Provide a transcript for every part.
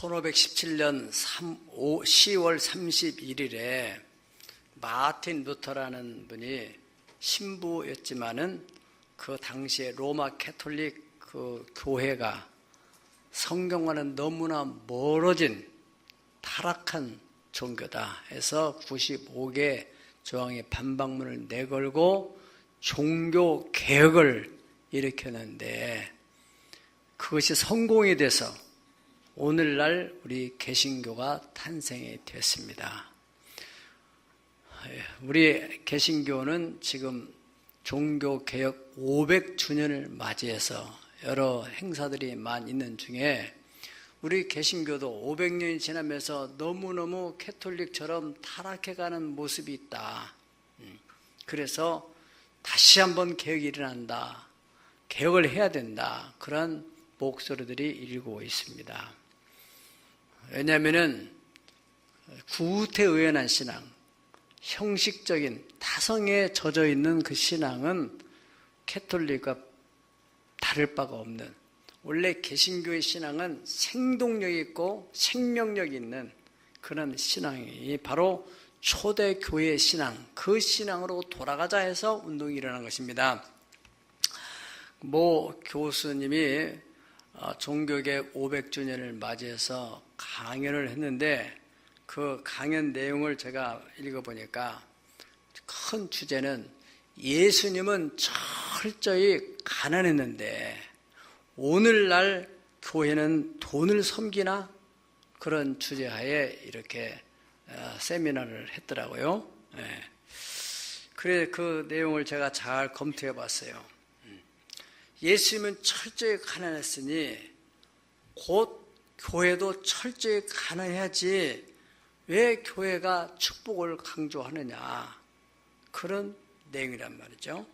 1517년 10월 31일에 마틴 루터라는 분이 신부였지만은 그 당시에 로마 캐톨릭 그 교회가 성경과는 너무나 멀어진 타락한 종교다 해서 95개 조항의 반박문을 내걸고 종교 개혁을 일으켰는데 그것이 성공이 돼서 오늘날 우리 개신교가 탄생이 됐습니다. 우리 개신교는 지금 종교개혁 500주년을 맞이해서 여러 행사들이 많이 있는 중에 우리 개신교도 500년이 지나면서 너무너무 캐톨릭처럼 타락해가는 모습이 있다. 그래서 다시 한번 개혁이 일어난다. 개혁을 해야 된다. 그런 목소리들이 일고 있습니다. 왜냐하면 구태의연한 신앙, 형식적인 타성에 젖어 있는 그 신앙은 캐톨릭과 다를 바가 없는, 원래 개신교의 신앙은 생동력 있고 생명력 있는 그런 신앙이 바로 초대교회의 신앙, 그 신앙으로 돌아가자 해서 운동이 일어난 것입니다. 모 교수님이 종교개혁 500주년을 맞이해서 강연을 했는데 그 강연 내용을 제가 읽어보니까 큰 주제는 예수님은 철저히 가난했는데 오늘날 교회는 돈을 섬기나? 그런 주제하에 이렇게 세미나를 했더라고요. 그래 그 내용을 제가 잘 검토해 봤어요. 예수님은 철저히 가난했으니 곧 교회도 철저히 가난해야지 왜 교회가 축복을 강조하느냐, 그런 내용이란 말이죠.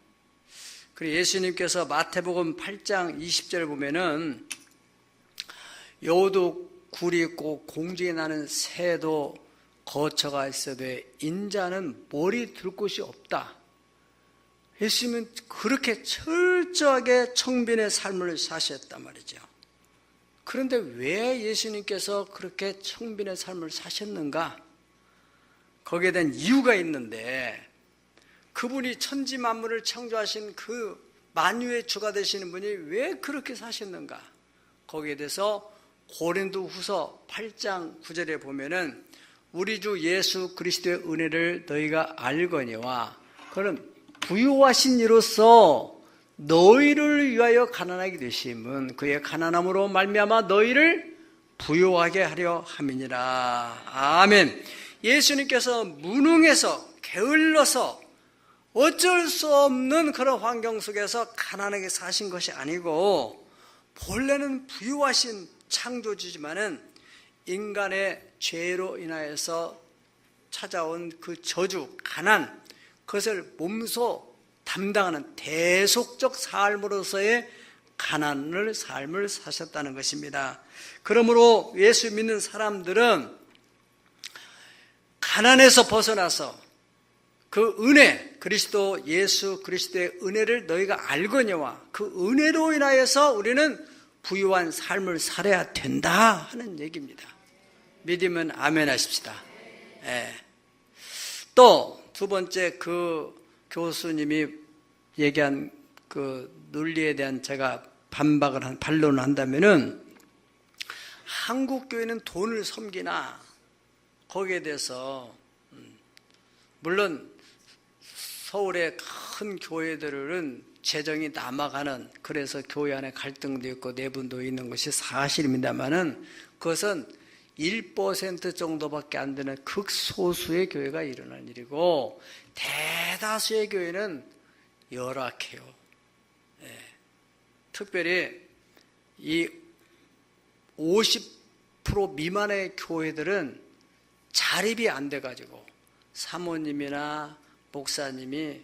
그리고 예수님께서 마태복음 8장 20절 보면은 여우도 굴이 있고 공중에 나는 새도 거처가 있어도 인자는 머리 둘 곳이 없다. 예수님은 그렇게 철저하게 청빈의 삶을 사셨단 말이죠. 그런데 왜 예수님께서 그렇게 청빈의 삶을 사셨는가? 거기에 대한 이유가 있는데, 그분이 천지 만물을 창조하신 그 만유의 주가 되시는 분이 왜 그렇게 사셨는가? 거기에 대해서 고린도후서 8장 9절에 보면은 우리 주 예수 그리스도의 은혜를 너희가 알거니와 그는 부유하신 이로써 너희를 위하여 가난하게 되심은 그의 가난함으로 말미암아 너희를 부유하게 하려 함이니라. 아멘. 예수님께서 무능해서 게을러서 어쩔 수 없는 그런 환경 속에서 가난하게 사신 것이 아니고 본래는 부유하신 창조주지만은 인간의 죄로 인하여서 찾아온 그 저주, 가난, 그것을 몸소 담당하는 대속적 삶으로서의 가난을 삶을 사셨다는 것입니다. 그러므로 예수 믿는 사람들은 가난에서 벗어나서 그 은혜, 그리스도 예수 그리스도의 은혜를 너희가 알거니와 그 은혜로 인하여서 우리는 부유한 삶을 살아야 된다 하는 얘기입니다. 믿으면 아멘 하십시다. 또 두 번째, 그 교수님이 얘기한 그 논리에 대한 제가 반론을 한다면은, 한국 교회는 돈을 섬기나? 거기에 대해서 물론 서울의 큰 교회들은 재정이 남아가는, 그래서 교회 안에 갈등도 있고 내분도 있는 것이 사실입니다만은 그것은 1% 정도밖에 안 되는 극소수의 교회가 일어난 일이고 대다수의 교회는 열악해요. 특별히 이 50% 미만의 교회들은 자립이 안 돼가지고 사모님이나 목사님이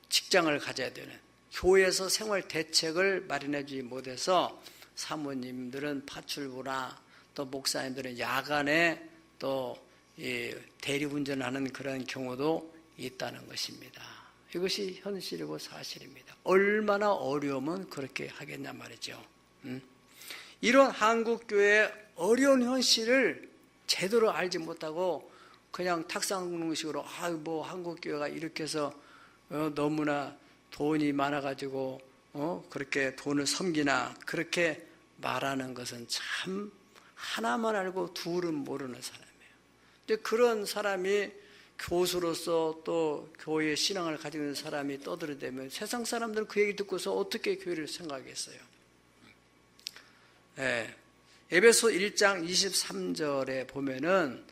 직장을 가져야 되는, 교회에서 생활 대책을 마련해 주지 못해서 사모님들은 파출부나 또 목사님들은 야간에 또 대리운전하는 그런 경우도 있다는 것입니다. 이것이 현실이고 사실입니다. 얼마나 어려우면 그렇게 하겠냐 말이죠. 이런 한국교회 어려운 현실을 제대로 알지 못하고 그냥 탁상공식으로 뭐 한국교회가 이렇게 해서 너무나 돈이 많아가지고 그렇게 돈을 섬기나 그렇게 말하는 것은 참 하나만 알고 둘은 모르는 사람이에요. 근데 그런 사람이 교수로서 또 교회의 신앙을 가지고 있는 사람이 떠들어대면 세상 사람들은 그 얘기 듣고서 어떻게 교회를 생각하겠어요? 에베소 1장 23절에 보면은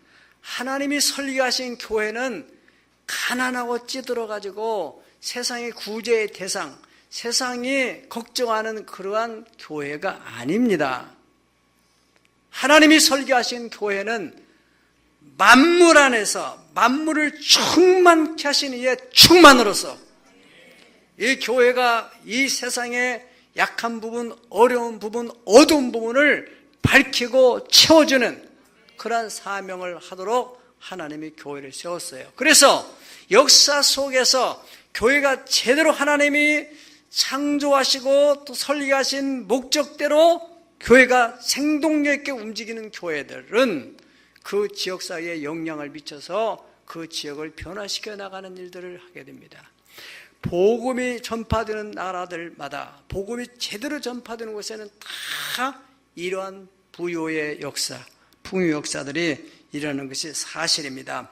하나님이 설계하신 교회는 가난하고 찌들어가지고 세상의 구제의 대상, 세상이 걱정하는 그러한 교회가 아닙니다. 하나님이 설계하신 교회는 만물 안에서 만물을 충만케 하신 이의 충만으로서 이 교회가 이 세상의 약한 부분, 어려운 부분, 어두운 부분을 밝히고 채워주는 그러한 사명을 하도록 하나님이 교회를 세웠어요. 그래서 역사 속에서 교회가 제대로 하나님이 창조하시고 또 설계하신 목적대로 교회가 생동력 있게 움직이는 교회들은 그 지역사회에 영향을 미쳐서 그 지역을 변화시켜 나가는 일들을 하게 됩니다. 복음이 전파되는 나라들마다 복음이 제대로 전파되는 곳에는 다 이러한 부요의 역사, 풍요 역사들이 일어나는 것이 사실입니다.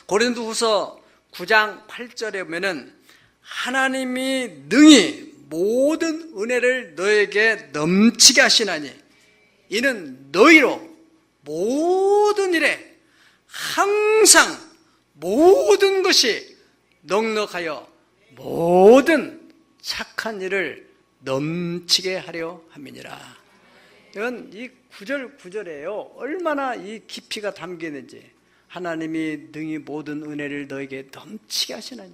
고린도후서 9장 8절에 보면은 하나님이 능히 모든 은혜를 너에게 넘치게 하시나니 이는 너희로 모든 일에 항상 모든 것이 넉넉하여 모든 착한 일을 넘치게 하려 함이니라. 이건 이 구절이에요. 얼마나 이 깊이가 담기는지. 하나님이 능히 모든 은혜를 너에게 넘치게 하시나니.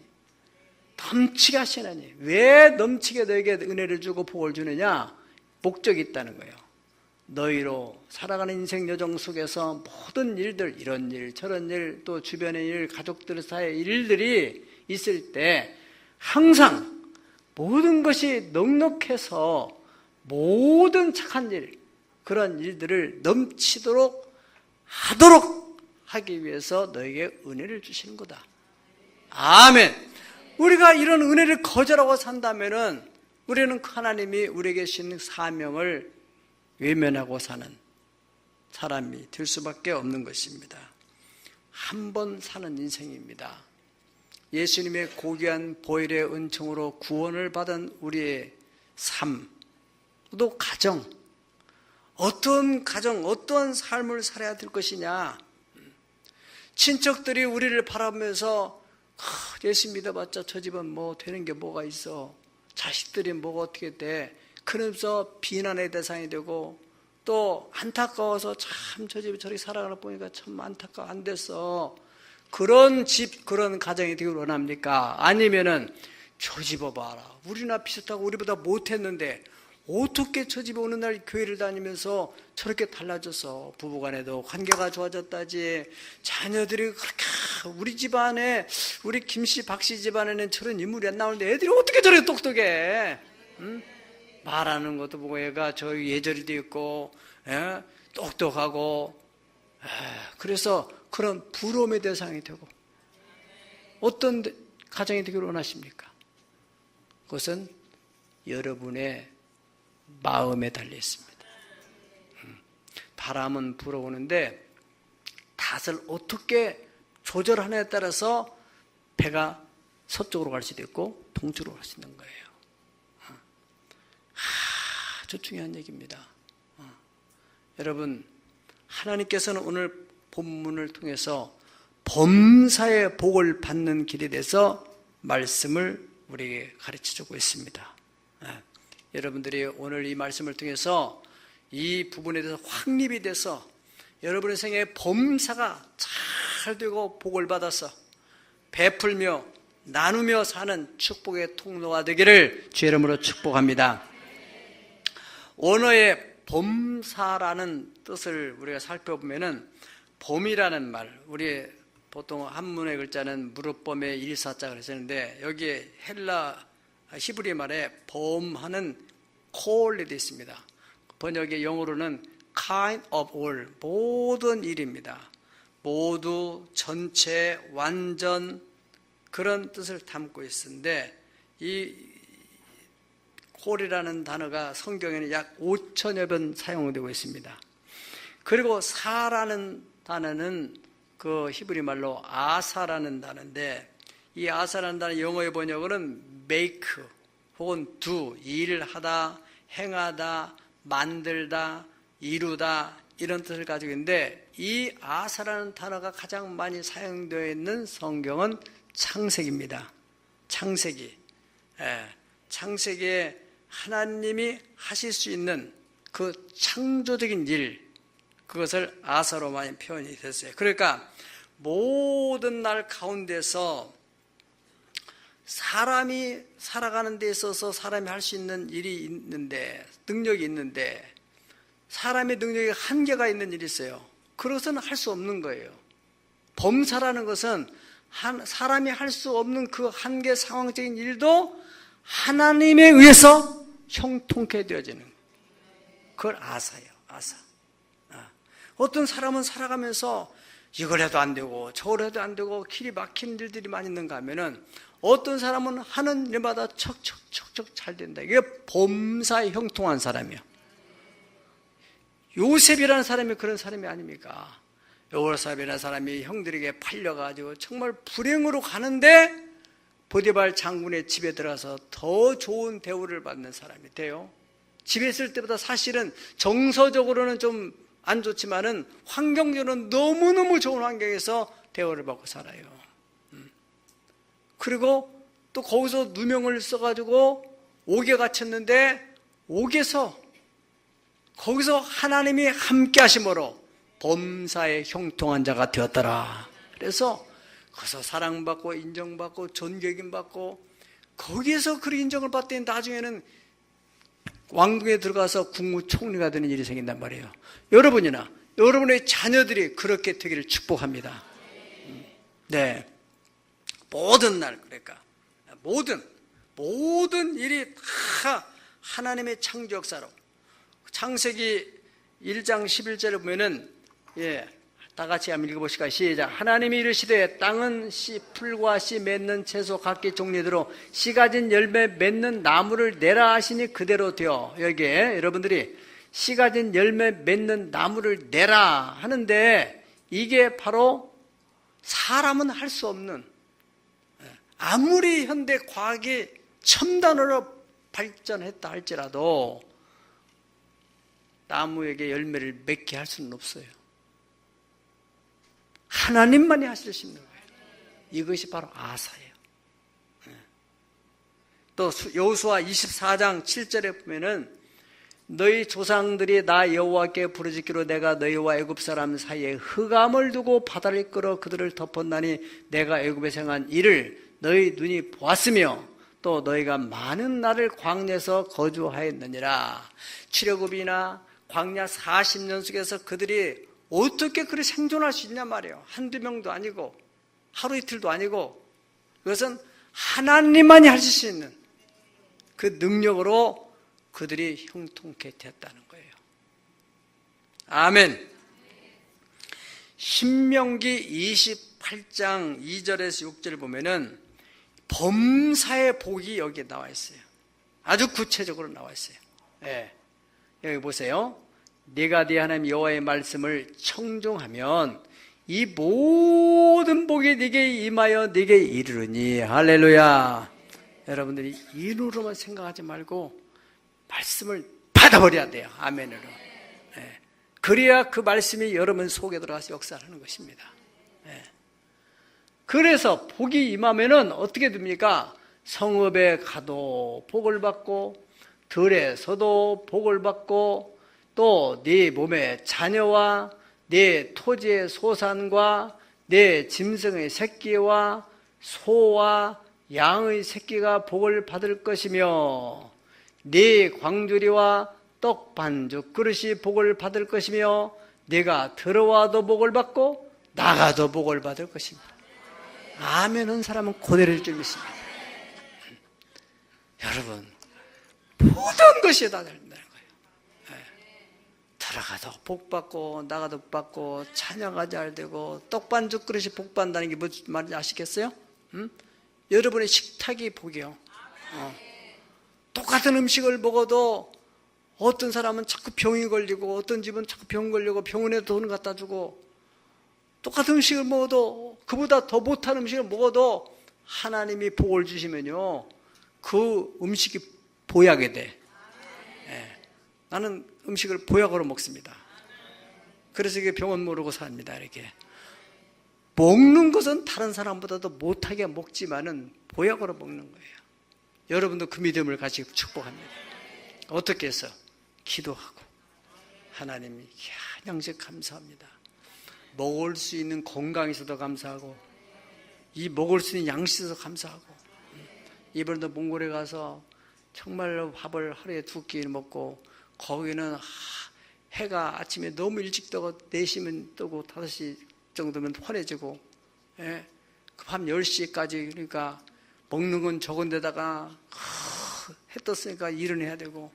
넘치게 하시나니. 왜 넘치게 너에게 은혜를 주고 복을 주느냐? 목적이 있다는 거예요. 너희로 살아가는 인생 여정 속에서 모든 일들, 이런 일, 저런 일, 또 주변의 일, 가족들 사이의 일들이 있을 때 항상 모든 것이 넉넉해서 모든 착한 일, 그런 일들을 넘치도록 하도록 하기 위해서 너에게 은혜를 주시는 거다. 아멘. 우리가 이런 은혜를 거절하고 산다면은 우리는 하나님이 우리에게 주신 사명을 외면하고 사는 사람이 될 수밖에 없는 것입니다. 한 번 사는 인생입니다. 예수님의 고귀한 보혈의 은총으로 구원을 받은 우리의 삶, 또 가정, 어떠한 삶을 살아야 될 것이냐. 친척들이 우리를 바라보면서 예수 믿어봤자 저 집은 뭐 되는 게 뭐가 있어. 자식들이 뭐가 어떻게 돼. 그러면서 비난의 대상이 되고 또 안타까워서 참 저 집이 저렇게 살아가는 보니까 참 안타까워 안 됐어. 그런 집, 그런 가정이 되길 원합니까? 아니면은 저 집 봐라. 우리나 비슷하고 우리보다 못했는데 어떻게 저 집에 어느 날 교회를 다니면서 저렇게 달라져서 부부간에도 관계가 좋아졌다지. 자녀들이 그렇게 우리 집안에 우리 김씨 박씨 집안에는 저런 인물이 안 나오는데 애들이 어떻게 저렇게 똑똑해? 응? 말하는 것도 보고 애가 저 예절이 되어 있고 똑똑하고 그래서 그런 부러움의 대상이 되고 어떤 가정이 되기를 원하십니까? 그것은 여러분의 마음에 달려 있습니다. 바람은 불어오는데 닷을 어떻게 조절하느냐에 따라서 배가 서쪽으로 갈 수도 있고 동쪽으로 갈 수 있는 거예요. 아주 중요한 얘기입니다. 여러분, 하나님께서는 오늘 본문을 통해서 범사의 복을 받는 길에 대해서 말씀을 우리에게 가르쳐주고 있습니다. 여러분들이 오늘 이 말씀을 통해서 이 부분에 대해서 확립이 돼서 여러분의 생에 범사가 잘 되고 복을 받아서 베풀며 나누며 사는 축복의 통로가 되기를 주의 이름으로 축복합니다. 원어의 범사라는 뜻을 우리가 살펴보면은 범이라는 말, 우리 보통 한문의 글자는 무릎범의 일사자가 쓰는데 여기에 헬라 히브리 말에 범하는 콜이 되어 있습니다. 번역의 영어로는 kind of all, 모든 일입니다. 모두, 전체, 완전, 그런 뜻을 담고 있는데, 이 whole이라는 단어가 성경에는 약 5천여 번 사용되고 있습니다. 그리고 사라는 단어는 그 히브리 말로 아사라는 단어인데, 이 아사라는 단어 영어의 번역으로는 make 혹은 do, 일을 하다, 행하다, 만들다, 이루다, 이런 뜻을 가지고 있는데, 이 아사라는 단어가 가장 많이 사용되어 있는 성경은 창세기입니다. 창세기. 창세기에 하나님이 하실 수 있는 그 창조적인 일, 그것을 아사로 많이 표현이 됐어요. 그러니까 모든 날 가운데서 사람이 살아가는 데 있어서 사람이 할 수 있는 일이 있는데, 능력이 있는데, 사람의 능력에 한계가 있는 일이 있어요. 그것은 할 수 없는 거예요. 범사라는 것은 사람이 할 수 없는 그 한계 상황적인 일도 하나님에 의해서 형통케 되어지는 거예요. 그걸 아사예요. 아사. 어떤 사람은 살아가면서 이걸 해도 안 되고 저걸 해도 안 되고 길이 막히는 일들이 많이 있는가 하면은, 어떤 사람은 하는 일마다 척척척척 잘 된다. 이게 범사에 형통한 사람이야. 요셉이라는 사람이 그런 사람이 아닙니까? 요셉이라는 사람이 형들에게 팔려가지고 정말 불행으로 가는데 보디발 장군의 집에 들어가서 더 좋은 대우를 받는 사람이 돼요. 집에 있을 때보다 사실은 정서적으로는 좀 안 좋지만은 환경적으로는 너무너무 좋은 환경에서 대우를 받고 살아요. 그리고 또 거기서 누명을 써가지고 옥에 갇혔는데, 옥에서 거기서 하나님이 함께 하심으로 범사에 형통한 자가 되었더라. 그래서 거기서 사랑받고 인정받고 존경받고, 거기에서 그 인정을 받더니 나중에는 왕궁에 들어가서 국무총리가 되는 일이 생긴단 말이에요. 여러분이나 여러분의 자녀들이 그렇게 되기를 축복합니다. 네, 모든 날, 그러니까 모든 일이 다 하나님의 창조 역사로. 창세기 1장 11절을 보면은, 다 같이 한번 읽어보실까요? 시작. 하나님이 이르시되 땅은 풀과 씨 맺는 채소 각기 종류대로 씨 가진 열매 맺는 나무를 내라 하시니 그대로 되어. 여기에 여러분들이 씨 가진 열매 맺는 나무를 내라 하는데, 이게 바로 사람은 할 수 없는, 아무리 현대 과학이 첨단으로 발전했다 할지라도 나무에게 열매를 맺게 할 수는 없어요. 하나님만이 하실 수 있는 거예요. 이것이 바로 아사예요. 또 여호수아 24장 7절에 보면은, 너희 조상들이 나 여호와께 부르짖기로 내가 너희와 애굽 사람 사이에 흑암을 두고 바다를 이끌어 그들을 덮었나니 내가 애굽에서 행한 일을 너희 눈이 보았으며 또 너희가 많은 날을 광야에서 거주하였느니라. 출애굽이나 광야 40년 속에서 그들이 어떻게 그리 생존할 수 있냐 말이에요. 한두 명도 아니고 하루 이틀도 아니고, 그것은 하나님만이 하실 수 있는 그 능력으로 그들이 형통케 됐다는 거예요. 아멘. 신명기 28장 2절에서 6절을 보면은 범사의 복이 여기에 나와 있어요. 아주 구체적으로 나와 있어요. 여기 보세요. 네가 네 하나님 여호와의 말씀을 청종하면 이 모든 복이 네게 임하여 네게 이르르니. 할렐루야. 여러분들이 인으로만 생각하지 말고 말씀을 받아버려야 돼요. 아멘으로. 그래야 그 말씀이 여러분 속에 들어가서 역사를 하는 것입니다. 그래서 복이 임하면은 어떻게 됩니까? 성읍에 가도 복을 받고, 들에서도 복을 받고, 또 네 몸의 자녀와 네 토지의 소산과 네 짐승의 새끼와 소와 양의 새끼가 복을 받을 것이며, 네 광주리와 떡 반죽 그릇이 복을 받을 것이며, 네가 들어와도 복을 받고 나가도 복을 받을 것입니다. 아멘 한 사람은 고대를 줄 믿습니다. 여러분, 모든 것이 다 된다는 거예요. 들어가도 복 받고 나가도 복 받고 찬양가 잘 되고 떡반죽 그릇이 복 받는다는 게 무슨 말인지 아시겠어요? 여러분의 식탁이 복이요. 똑같은 음식을 먹어도 어떤 사람은 자꾸 병이 걸리고 어떤 집은 자꾸 병 걸리고 병원에 돈 갖다 주고, 똑같은 음식을 먹어도 그보다 더 못한 음식을 먹어도 하나님이 복을 주시면요 그 음식이 보약이 돼. 나는 음식을 보약으로 먹습니다. 그래서 이게 병원 모르고 삽니다. 이렇게 먹는 것은 다른 사람보다도 못하게 먹지만은 보약으로 먹는 거예요. 여러분도 그 믿음을 가지고 축복합니다. 어떻게 해서? 기도하고 하나님이 양식 감사합니다. 먹을 수 있는 건강이 있어도 감사하고 이 먹을 수 있는 양식이 있어서 감사하고, 이번에도 몽골에 가서 정말로 밥을 하루에 2끼 먹고, 거기는 해가 아침에 너무 일찍 뜨고 4시면 뜨고 5시 정도면 환해지고, 그 밤 10시까지, 그러니까 먹는 건 적은 데다가 해 떴으니까 일은 해야 되고,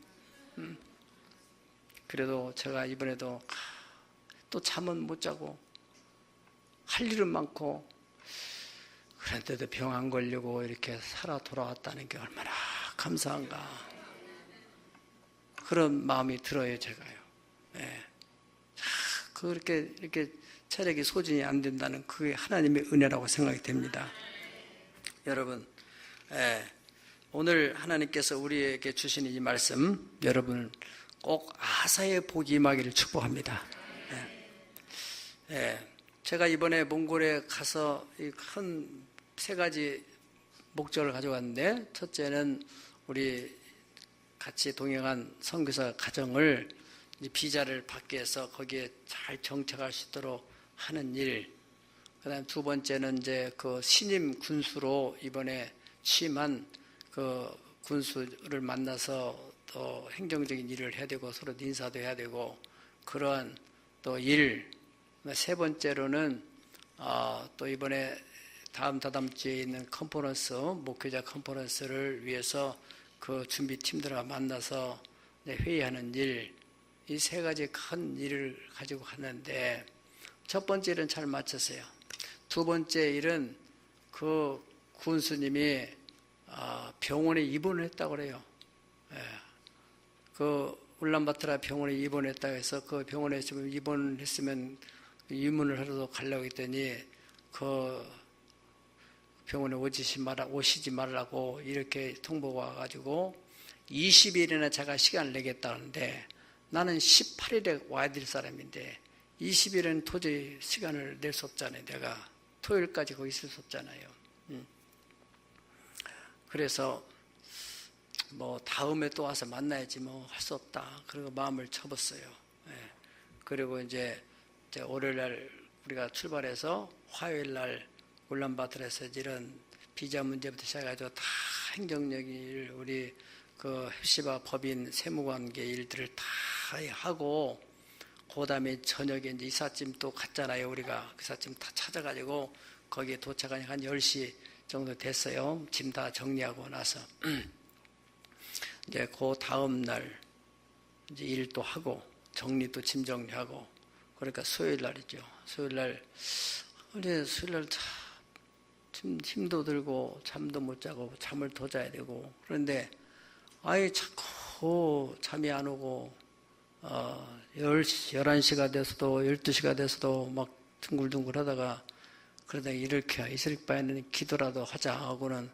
그래도 제가 이번에도 또 잠은 못 자고 할 일은 많고, 그런데도 병 안 걸리고 이렇게 살아 돌아왔다는 게 얼마나 감사한가, 그런 마음이 들어요. 제가요. 그렇게 이렇게 체력이 소진이 안 된다는 그게 하나님의 은혜라고 생각이 됩니다. 여러분, 오늘 하나님께서 우리에게 주시는 이 말씀, 여러분 꼭 아사의 복이 임하기를 축복합니다. 제가 이번에 몽골에 가서 큰 3가지 목적을 가져왔는데, 첫째는 우리 같이 동행한 선교사 가정을 비자를 받게 해서 거기에 잘 정착할 수 있도록 하는 일. 그다음 2번째는 이제 그 신임 군수로 이번에 취임한 그 군수를 만나서 또 행정적인 일을 해야 되고 서로 인사도 해야 되고 그러한 또 일. 3번째로는 또 이번에 다음 주에 있는 컨퍼런스, 목회자 컨퍼런스를 위해서 그 준비팀들과 만나서 회의하는 일, 이 3가지 큰 일을 가지고 갔는데, 첫 번째 일은 잘 마쳤어요. 2번째 일은 그 군수님이 병원에 입원을 했다고 그래요. 그 울란바토르 병원에 입원했다고 해서 그 병원에 지금 입원했으면 입문을 하러 가려고 했더니 그 병원에 오시지 말라고 이렇게 통보가 와가지고 20일이나 제가 시간을 내겠다는데, 나는 18일에 와야 될 사람인데 20일은 도저히 시간을 낼 수 없잖아요. 내가 토요일까지 거기 있을 수 없잖아요. 그래서 뭐 다음에 또 와서 만나야지 뭐 할 수 없다. 그리고 마음을 접었어요. 그리고 이제 월요일날 우리가 출발해서 화요일날 울란바토르에서 이런 비자 문제부터 시작해가지고 다 행정력일, 우리 그 헵시바 법인 세무관계 일들을 다 하고, 그 다음에 저녁에 이제 이삿짐 또 갔잖아요. 우리가 그 이삿짐 다 찾아가지고 거기에 도착하니 한 10시 정도 됐어요. 짐 다 정리하고 나서 이제 그 다음 날 이제 일도 하고 정리도 짐 정리하고, 그러니까 수요일 날이죠. 수요일 날 힘도 들고 잠도 못 자고 잠을 더 자야 되고, 그런데 아예 자꾸 잠이 안 오고 10시, 11시가 돼서도 12시가 돼서도 막 둥글둥글 하다가, 그러다 이렇게 있을 바에는 기도라도 하자 하고는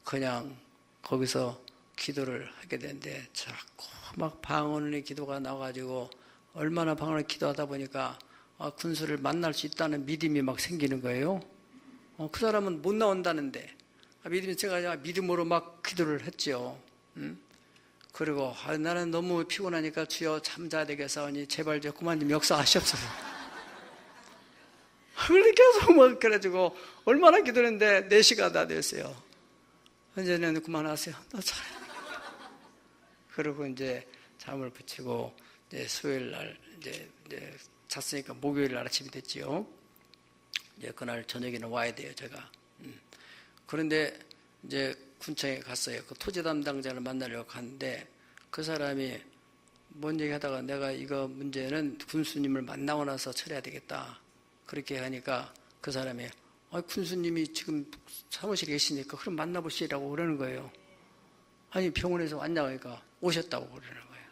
그냥 거기서 기도를 하게 되는데, 자꾸 막 방언의 기도가 나와가지고 얼마나 방언을 기도하다 보니까 군수를 만날 수 있다는 믿음이 막 생기는 거예요. 그 사람은 못 나온다는데 믿음이, 제가 믿음으로 막 기도를 했죠. 그리고 나는 너무 피곤하니까 주여 잠자야 되겠사오니 제발 좀 그만 좀 역사하시옵소서. 그렇게 계속 막 그래가지고 얼마나 기도했는데 4시가 다 됐어요. 이제는 그만하세요. 나 잘해. 그리고 이제 잠을 붙이고 이제 수요일 날 이제 잤으니까 목요일 날 아침이 됐지요. 이제 그날 저녁에는 와야 돼요, 제가. 그런데 이제 군청에 갔어요. 그 토지 담당자를 만나려고 갔는데 그 사람이 뭔 얘기하다가 내가 이거 문제는 군수님을 만나고 나서 처리해야 되겠다. 그렇게 하니까 그 사람이 군수님이 지금 사무실에 계시니까 그럼 만나보시라고 그러는 거예요. 아니 병원에서 왔냐고 하니까 오셨다고 그러는 거예요.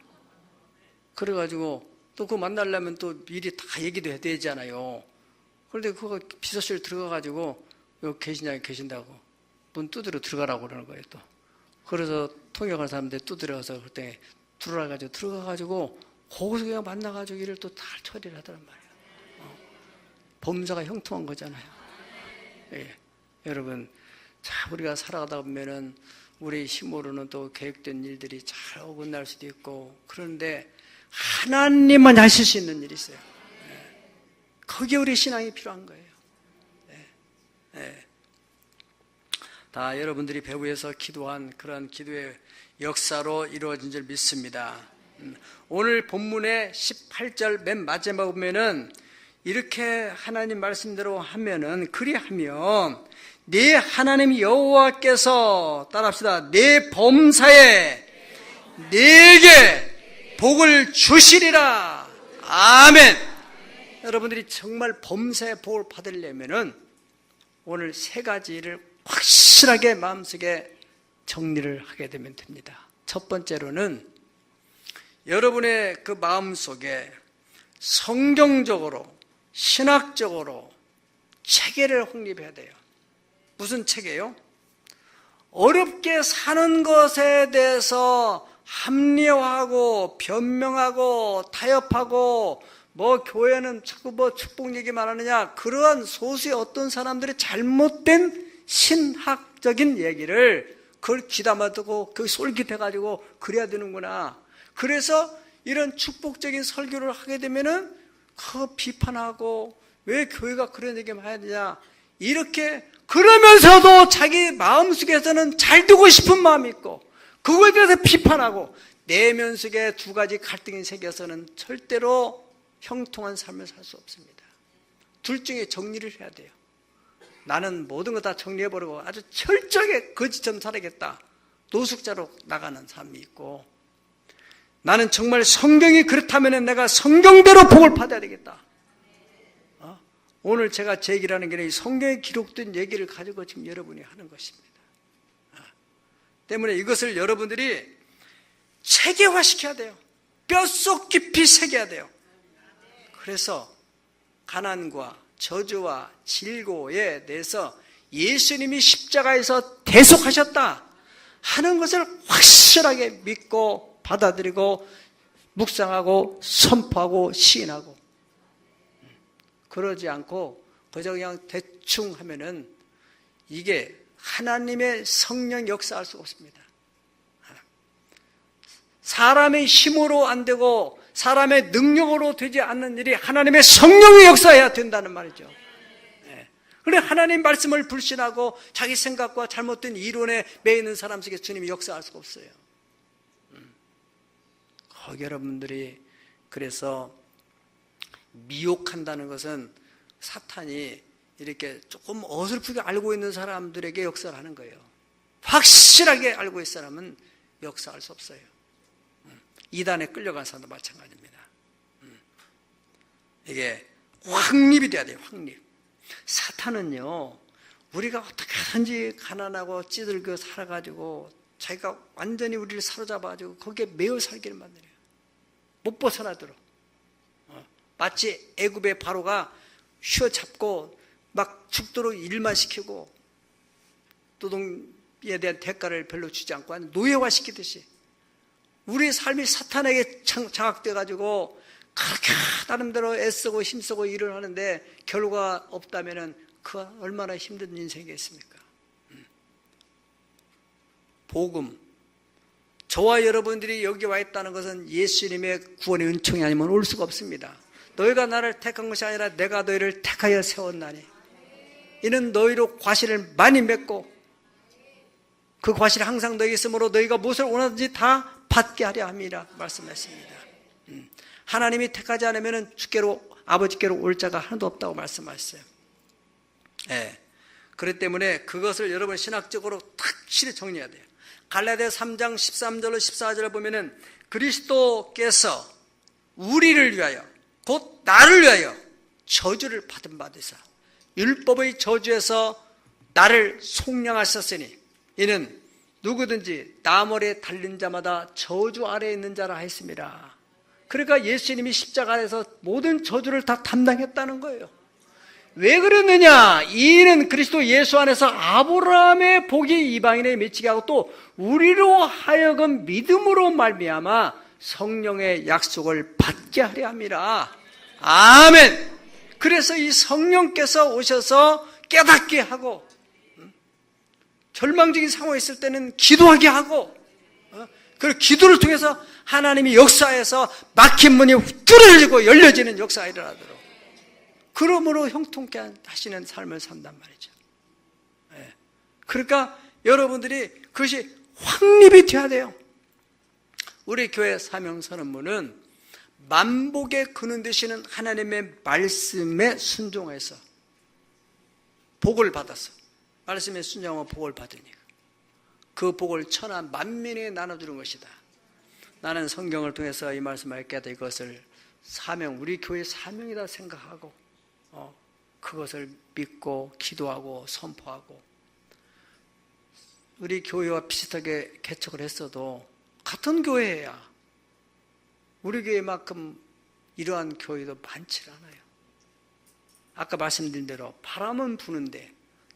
그래가지고 또 그거 만나려면 또 미리 다 얘기도 해야 되잖아요. 그런데 그거 비서실 들어가가지고 여기 계신다고 문 두드려 들어가라고 그러는 거예요. 또 그래서 통역하는 사람들 두드려서 그때 들어가가지고 거기서 그냥 만나가지고 일을 또 다 처리를 하더란 말이에요. 범사가 형통한 거잖아요. 예. 여러분, 자, 우리가 살아가다 보면은 우리 힘으로는 또 계획된 일들이 잘 어긋날 수도 있고, 그런데 하나님만 하실 수 있는 일이 있어요. 예. 거기에 우리 신앙이 필요한 거예요. 예. 예. 다 여러분들이 배후에서 기도한 그런 기도의 역사로 이루어진 줄 믿습니다. 오늘 본문의 18절 맨 마지막에 보면은 이렇게 하나님 말씀대로 하면은 그리하면 네 하나님 여호와께서 따라합시다. 네 범사에 네게 복을 주시리라. 아멘. 여러분들이 정말 범사의 복을 받으려면은 오늘 세 가지를 확실하게 마음속에 정리를 하게 되면 됩니다. 첫 번째로는 여러분의 그 마음속에 성경적으로 신학적으로 체계를 확립해야 돼요. 무슨 체계요? 어렵게 사는 것에 대해서 합리화하고 변명하고 타협하고 교회는 자꾸 축복 얘기만 하느냐, 그러한 소수의 어떤 사람들의 잘못된 신학적인 얘기를 그걸 귀담아 두고 그 솔깃해가지고 그래야 되는구나. 그래서 이런 축복적인 설교를 하게 되면은 그 비판하고 왜 교회가 그런 얘기만 해야 되냐, 이렇게 그러면서도 자기 마음속에서는 잘 되고 싶은 마음이 있고 그거에 대해서 비판하고 내면 속에 두 가지 갈등이 생겨서는 절대로 형통한 삶을 살 수 없습니다. 둘 중에 정리를 해야 돼요. 나는 모든 거 다 정리해버리고 아주 철저하게 거지처럼 살아야겠다, 노숙자로 나가는 사람이 있고, 나는 정말 성경이 그렇다면 내가 성경대로 복을 받아야 되겠다. 오늘 제가 제 얘기라는 게 성경에 기록된 얘기를 가지고 지금 여러분이 하는 것입니다. 때문에 이것을 여러분들이 체계화시켜야 돼요. 뼛속 깊이 새겨야 돼요. 그래서 가난과 저주와 질고에 대해서 예수님이 십자가에서 대속하셨다 하는 것을 확실하게 믿고 받아들이고 묵상하고 선포하고 시인하고, 그러지 않고 그저 그냥 대충 하면은 이게 하나님의 성령 역사할 수 없습니다. 사람의 힘으로 안 되고 사람의 능력으로 되지 않는 일이 하나님의 성령의 역사해야 된다는 말이죠. 그런데 하나님 말씀을 불신하고 자기 생각과 잘못된 이론에 매이는 사람 속에 주님이 역사할 수가 없어요. 여러분들이 그래서 미혹한다는 것은 사탄이 이렇게 조금 어설프게 알고 있는 사람들에게 역사를 하는 거예요. 확실하게 알고 있는 사람은 역사할 수 없어요. 이단에 끌려간 사람도 마찬가지입니다. 이게 확립이 돼야 돼요. 확립. 사탄은요, 우리가 어떻게 하든지 가난하고 찌들고 살아가지고 자기가 완전히 우리를 사로잡아가지고 거기에 매여 살기를 만들어요. 못 벗어나도록. 마치 애굽의 바로가 휘어잡고 막 죽도록 일만 시키고 노동에 대한 대가를 별로 주지 않고 노예화시키듯이 우리의 삶이 사탄에게 장악돼가지고 그렇게 나름대로 애쓰고 힘쓰고 일을 하는데 결과가 없다면 그 얼마나 힘든 인생이겠습니까? 복음, 저와 여러분들이 여기 와 있다는 것은 예수님의 구원의 은총이 아니면 올 수가 없습니다. 너희가 나를 택한 것이 아니라 내가 너희를 택하여 세웠나니 이는 너희로 과실을 많이 맺고 그 과실이 항상 너희에 있으므로 너희가 무엇을 원하든지 다 받게 하려 함이라 말씀했습니다. 하나님이 택하지 않으면 주께로 아버지께로 올 자가 하나도 없다고 말씀하셨어요. 네. 그렇기 때문에 그것을 여러분 신학적으로 확실히 정리해야 돼요. 갈라디아서 3장 13절로 14절을 보면은 그리스도께서 우리를 위하여 곧 나를 위하여 저주를 받은 바 되사 율법의 저주에서 나를 속량하셨으니 이는 누구든지 나무에 달린 자마다 저주 아래에 있는 자라 했습니다. 그러니까 예수님이 십자가 아래에서 모든 저주를 다 담당했다는 거예요. 왜 그러느냐? 이는 그리스도 예수 안에서 아브라함의 복이 이방인에 미치게 하고 또 우리로 하여금 믿음으로 말미암아 성령의 약속을 받게 하려 함이라. 아멘. 그래서 이 성령께서 오셔서 깨닫게 하고 절망적인 상황에 있을 때는 기도하게 하고 그 기도를 통해서 하나님이 역사에서 막힌 문이 뚫어지고 열려지는 역사가 일어나도록 그러므로 형통케 하시는 삶을 산단 말이죠. 그러니까 여러분들이 그것이 확립이 돼야 돼요. 우리 교회 사명선언문은 만복의 근원 되시는 하나님의 말씀에 순종해서 복을 받았어. 말씀에 순종하면 복을 받으니까 그 복을 천하 만민에 나눠주는 것이다. 나는 성경을 통해서 이 말씀을 깨닫고 이것을 사명, 우리 교회의 사명이다 생각하고 그것을 믿고 기도하고 선포하고 우리 교회와 비슷하게 개척을 했어도 같은 교회야. 우리 교회만큼 이러한 교회도 많지 않아요. 아까 말씀드린 대로 바람은 부는데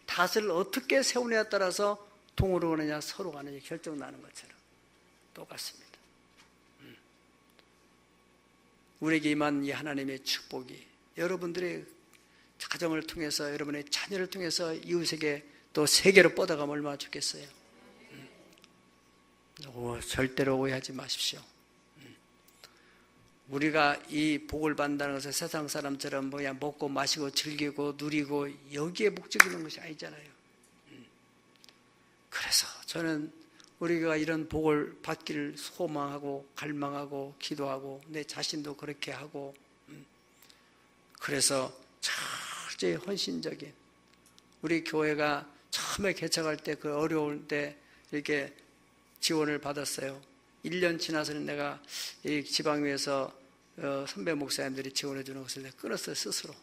닷을 어떻게 세우느냐에 따라서 동으로 가느냐 서로 가느냐 결정나는 것처럼 똑같습니다. 우리에게 임한 이 하나님의 축복이 여러분들의 가정을 통해서 여러분의 자녀를 통해서 이웃에게 또 세계로 뻗어가면 얼마나 좋겠어요. 절대로 오해하지 마십시오. 우리가 이 복을 받는다는 것은 세상 사람처럼 그냥 먹고 마시고 즐기고 누리고 여기에 목적이 있는 것이 아니잖아요. 그래서 저는 우리가 이런 복을 받기를 소망하고 갈망하고 기도하고 내 자신도 그렇게 하고 그래서 철저히 헌신적인 우리 교회가 처음에 개척할 때 그 어려울 때 이렇게 지원을 받았어요. 1년 지나서는 내가 이 지방위에서 선배 목사님들이 지원해 주는 것을 내가 끊었어요, 스스로.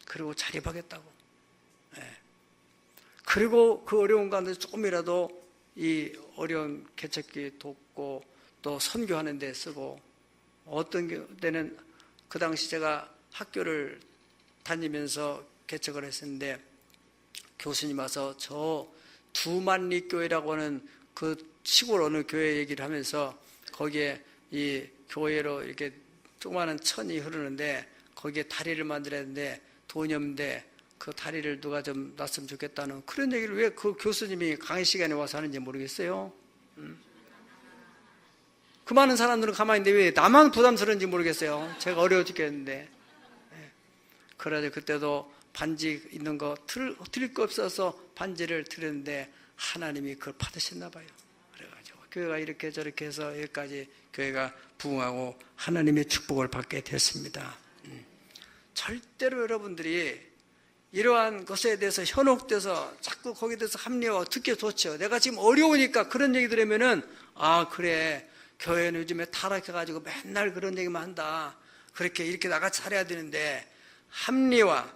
그리고 자립하겠다고. 그리고 그 어려운 가운데 조금이라도 이 어려운 개척기 돕고 또 선교하는 데 쓰고 어떤 때는 그 당시 제가 학교를 다니면서 개척을 했었는데 교수님 와서 저 두만리 교회라고 하는 그 시골 어느 교회 얘기를 하면서 거기에 이 교회로 이렇게 조그마한 천이 흐르는데 거기에 다리를 만들어야 되는데 돈이 없는데 그 다리를 누가 좀 놨으면 좋겠다는 그런 얘기를 왜 그 교수님이 강의 시간에 와서 하는지 모르겠어요. 그 많은 사람들은 가만히 있는데 왜 나만 부담스러운지 모르겠어요. 제가 어려워 죽겠는데. 그래서 그때도 반지 있는 거 드릴 거 없어서 반지를 드렸는데 하나님이 그걸 받으셨나 봐요. 그래가지고 교회가 이렇게 저렇게 해서 여기까지 교회가 부흥하고 하나님의 축복을 받게 됐습니다. 절대로 여러분들이 이러한 것에 대해서 현혹돼서 자꾸 거기에 대해서 합리화 듣기 좋죠. 내가 지금 어려우니까 그런 얘기 들으면은 아 그래 교회는 요즘에 타락해가지고 맨날 그런 얘기만 한다. 그렇게 이렇게 나같이 살아야 되는데 합리화,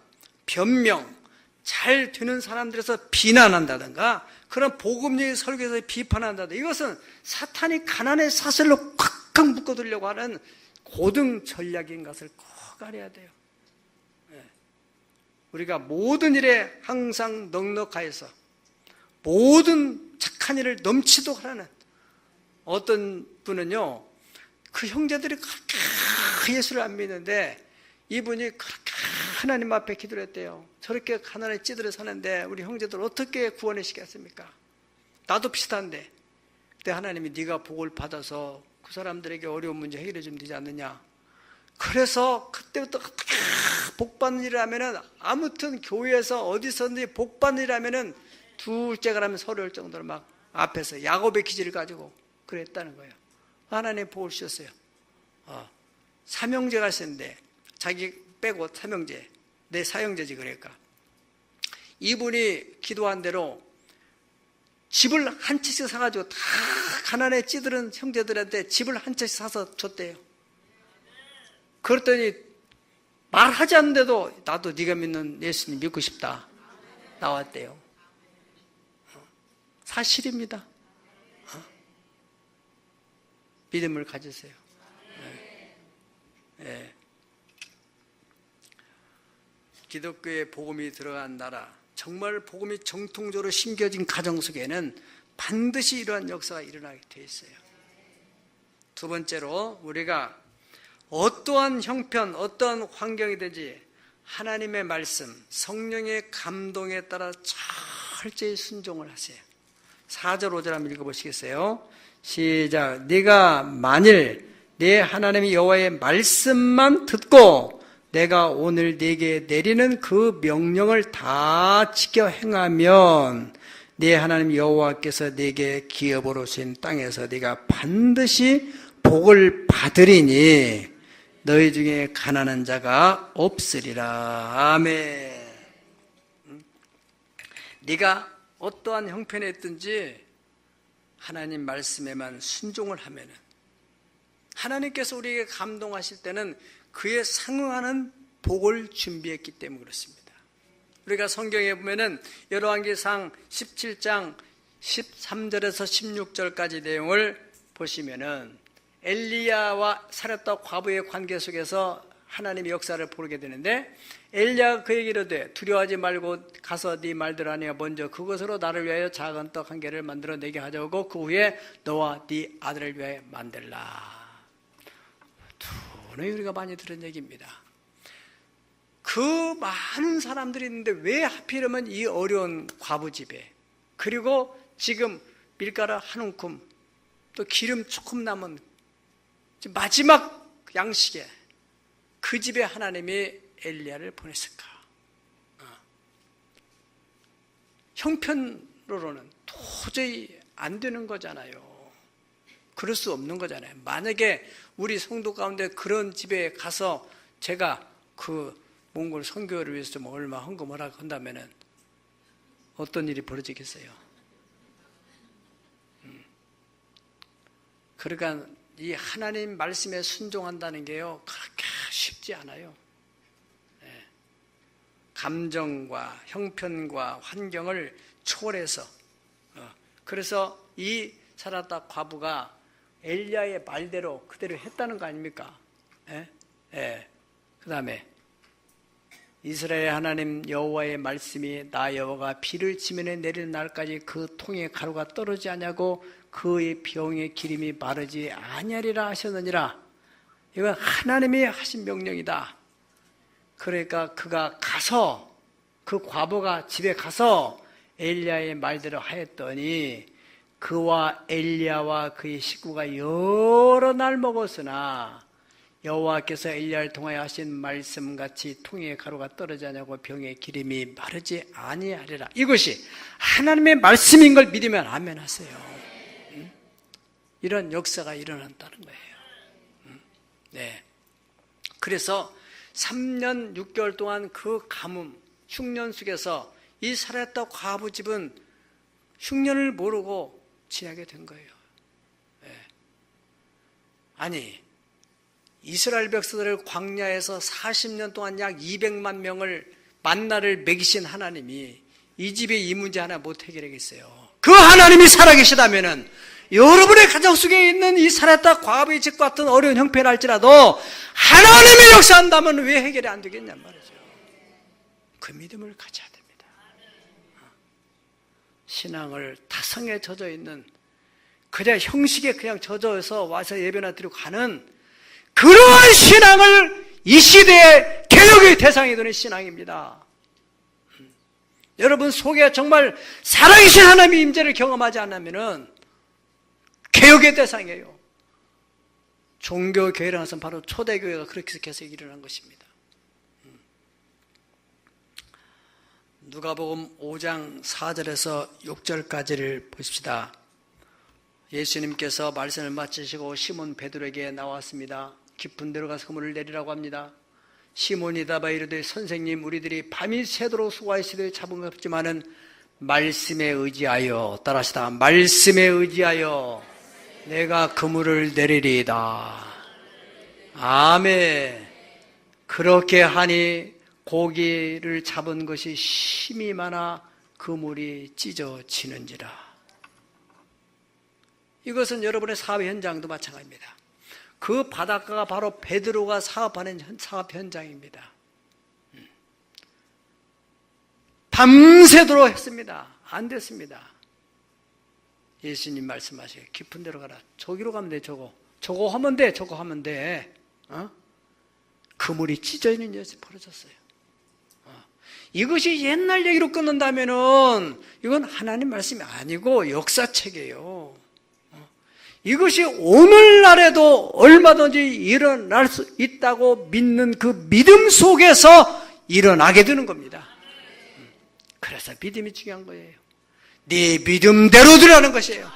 변명 잘 되는 사람들에서 비난한다든가 그런 복음적인 설교에서 비판한다든가 이것은 사탄이 가난의 사슬로 꽉꽉 묶어두려고 하는 고등 전략인 것을 꼭 알아야 돼요. 우리가 모든 일에 항상 넉넉하여서 모든 착한 일을 넘치도록 하라는 어떤 분은요 그 형제들이 그렇게 예수를 안 믿는데 이분이 그렇게 하나님 앞에 기도를 했대요. 저렇게 가난에 찌들어 사는데 우리 형제들 어떻게 구원해 시겠습니까? 나도 비슷한데 그때 하나님이 네가 복을 받아서 그 사람들에게 어려운 문제 해결해 주면 되지 않느냐. 그래서 그때부터 복 받는 일을 하면은 아무튼 교회에서 어디서든지 복 받는 일을 하면은 둘째가 라면 서러울 정도로 막 앞에서 야곱의 기질을 가지고 그랬다는 거예요. 하나님 복을 주셨어요. 삼형제가 있었는데 자기 빼고 삼형제 내 사형제지 그러니까 이분이 기도한 대로 집을 한 채씩 사가지고 다 가난에 찌들은 형제들한테 집을 한 채씩 사서 줬대요. 그랬더니 말하지 않는데도 나도 네가 믿는 예수님 믿고 싶다 나왔대요. 사실입니다. 믿음을 가지세요. 네. 기독교의 복음이 들어간 나라, 정말 복음이 정통적으로 심겨진 가정 속에는 반드시 이러한 역사가 일어나게 되어 있어요. 두 번째로 우리가 어떠한 형편, 어떠한 환경이든지 하나님의 말씀, 성령의 감동에 따라 철저히 순종을 하세요. 4절 5절 한번 읽어보시겠어요? 시작. 네가 만일 네 하나님 여호와의 말씀만 듣고 내가 오늘 네게 내리는 그 명령을 다 지켜 행하면 네 하나님 여호와께서 네게 기업으로 주신 땅에서 네가 반드시 복을 받으리니 너희 중에 가난한 자가 없으리라. 아멘. 네가 어떠한 형편에 있든지 하나님 말씀에만 순종을 하면은 하나님께서 우리에게 감동하실 때는 그에 상응하는 복을 준비했기 때문에 그렇습니다. 우리가 성경에 보면은 열왕기상 17장 13절에서 16절까지 내용을 보시면은 엘리야와 사렙다 과부의 관계 속에서 하나님의 역사를 보게 되는데 엘리야가 그에게 이르되 두려워하지 말고 가서 네 말대로 하니가 먼저 그것으로 나를 위하여 작은 떡 한 개를 만들어 내게 가져오고 그 후에 너와 네 아들을 위하여 만들라. 우리가 많이 들은 얘기입니다. 그 많은 사람들이 있는데 왜 하필이면 이 어려운 과부 집에, 그리고 지금 밀가루 한 움큼 또 기름 조금 남은 마지막 양식에 그 집에 하나님이 엘리야를 보냈을까? 형편으로는 도저히 안 되는 거잖아요. 그럴 수 없는 거잖아요. 만약에 우리 성도 가운데 그런 집에 가서 제가 그 몽골 선교를 위해서 좀 얼마 헌금을 하고 한다면은 어떤 일이 벌어지겠어요? 그러니까 이 하나님 말씀에 순종한다는 게요, 그렇게 쉽지 않아요. 감정과 형편과 환경을 초월해서. 그래서 이 사렙다 과부가 엘리야의 말대로 그대로 했다는 거 아닙니까? 그 다음에 이스라엘 하나님 여호와의 말씀이 나 여호와가 비를 지면에 내리는 날까지 그 통에 가루가 떨어지지 아니하고 그의 병의 기름이 마르지 아니하리라 하셨느니라. 이건 하나님이 하신 명령이다. 그러니까 그가 가서, 그 과부가 집에 가서 엘리야의 말대로 하였더니 그와 엘리야와 그의 식구가 여러 날 먹었으나 여호와께서 엘리야를 통하여 하신 말씀같이 통에 가루가 떨어지지 않냐고 병의 기름이 마르지 아니하리라. 이것이 하나님의 말씀인 걸 믿으면 아멘 하세요. 이런 역사가 일어난다는 거예요. 네. 그래서 3년 6개월 동안 그 가뭄, 흉년 속에서 이 사렙다 과부 집은 흉년을 모르고 지나게 된 거예요. 네. 아니, 이스라엘 백성들을 광야에서 40년 동안 약 200만 명을 만나를 먹이신 하나님이 이 집에 이 문제 하나 못 해결하겠어요. 그 하나님이 살아계시다면은 여러분의 가정 속에 있는 이 사렙다 과부의 집 같은 어려운 형편을 할지라도 하나님이 역사한다면 왜 해결이 안 되겠냔 말이죠. 그 믿음을 가져야 됩니다. 신앙을 타성에 젖어 있는, 그냥 형식에 그냥 젖어서 와서 예배나 드리고 가는 그러한 신앙을 이 시대의 개혁의 대상이 되는 신앙입니다. 여러분 속에 정말 살아계신 하나님의 임재를 경험하지 않으면은 개혁의 대상이에요. 종교교회라는 것은 바로 초대교회가 그렇게 계속 일어난 것입니다. 누가복음 5장 4절에서 6절까지를 보십시다. 예수님께서 말씀을 마치시고 시몬 베드로에게 나왔습니다. 깊은 데로 가서 그물을 내리라고 합니다. 시몬이 답하 이르되 선생님 우리들이 밤이 새도록 수고하시되 잡은 것 없지만은 말씀에 의지하여 따라하시다 말씀에 의지하여 내가 그물을 내리리이다. 아멘. 그렇게 하니 고기를 잡은 것이 힘이 많아 그물이 찢어지는지라. 이것은 여러분의 사업 현장도 마찬가지입니다. 그 바닷가가 바로 베드로가 사업하는 사업 현장입니다. 밤새도록 했습니다. 안 됐습니다. 예수님 말씀하시게 깊은 데로 가라. 저기로 가면 돼. 저거 하면 돼. 저거 하면 돼. 그물이 찢어지는 일이 벌어졌어요. 이것이 옛날 얘기로 끊는다면은 이건 하나님 말씀이 아니고 역사책이에요. 이것이 오늘날에도 얼마든지 일어날 수 있다고 믿는 그 믿음 속에서 일어나게 되는 겁니다. 그래서 믿음이 중요한 거예요. 네 믿음대로 되라는 것이에요.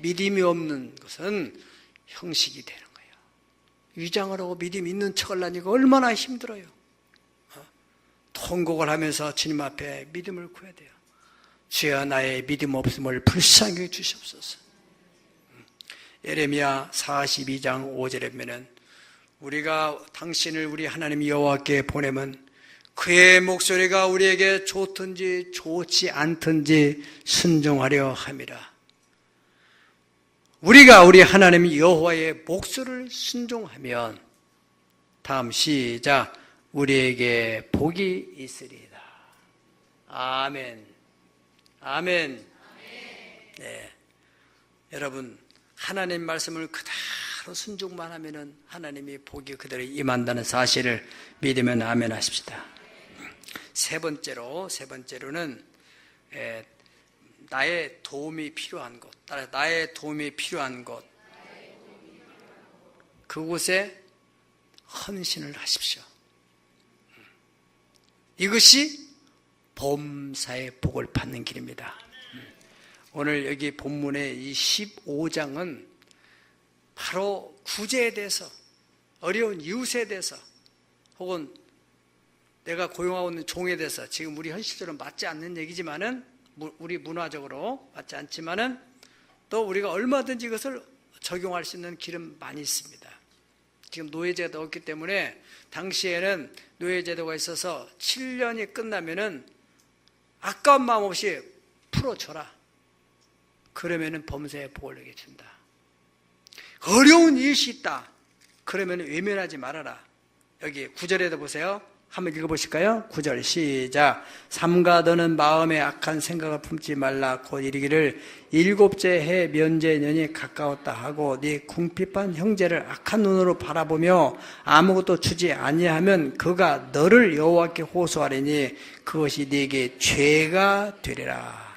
믿음이 없는 것은 형식이 되는 거예요. 위장을 하고 믿음이 있는 척을 하니까 얼마나 힘들어요. 통곡을 하면서 주님 앞에 믿음을 구해야 돼요. 주여 나의 믿음 없음을 불쌍히 여겨 주시옵소서. 예레미야 42장 5절에 보면 우리가 당신을 우리 하나님 여호와께 보내면 그의 목소리가 우리에게 좋든지 좋지 않든지 순종하려 함이라. 우리가 우리 하나님 여호와의 목소리를 순종하면 다음 시작 우리에게 복이 있으리이다. 아멘. 아멘. 네. 여러분 하나님 말씀을 그대로 순종만 하면은 하나님이 복이 그대로 임한다는 사실을 믿으면 아멘 하십시다. 세 번째로는 나의 도움이 필요한 곳, 나의 도움이 필요한 곳, 그곳에 헌신을 하십시오. 이것이 범사의 복을 받는 길입니다. 오늘 여기 본문의 이 15장은 바로 구제에 대해서, 어려운 이웃에 대해서, 혹은 내가 고용하고 있는 종에 대해서, 지금 우리 현실적으로 맞지 않는 얘기지만은, 우리 문화적으로 맞지 않지만은, 또 우리가 얼마든지 이것을 적용할 수 있는 길은 많이 있습니다. 지금 노예제도가 없기 때문에, 당시에는 노예제도가 있어서 7년이 끝나면은 아까운 마음 없이 풀어줘라. 그러면은 범사에 복을 내게 준다. 어려운 일이 있다. 그러면 외면하지 말아라. 여기 9절에도 보세요. 한번 읽어보실까요? 9절 시작. 삼가 너는 마음에 악한 생각을 품지 말라. 곧 이르기를 일곱째 해 면제년이 가까웠다 하고 네 궁핍한 형제를 악한 눈으로 바라보며 아무것도 주지 아니하면 그가 너를 여호와께 호소하리니 그것이 네게 죄가 되리라.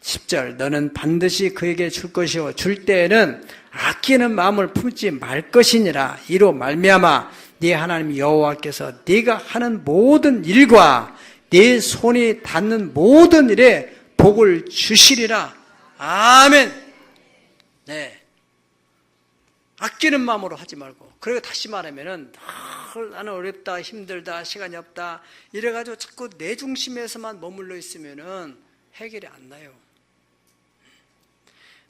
10절 너는 반드시 그에게 줄 것이요 줄 때에는 아끼는 마음을 품지 말 것이니라. 이로 말미암아 네 하나님 여호와께서 네가 하는 모든 일과 네 손이 닿는 모든 일에 복을 주시리라. 아멘. 네. 아끼는 마음으로 하지 말고. 그리고 다시 말하면은 나는 어렵다, 힘들다, 시간이 없다 이래가지고 자꾸 내 중심에서만 머물러 있으면은 해결이 안 나요.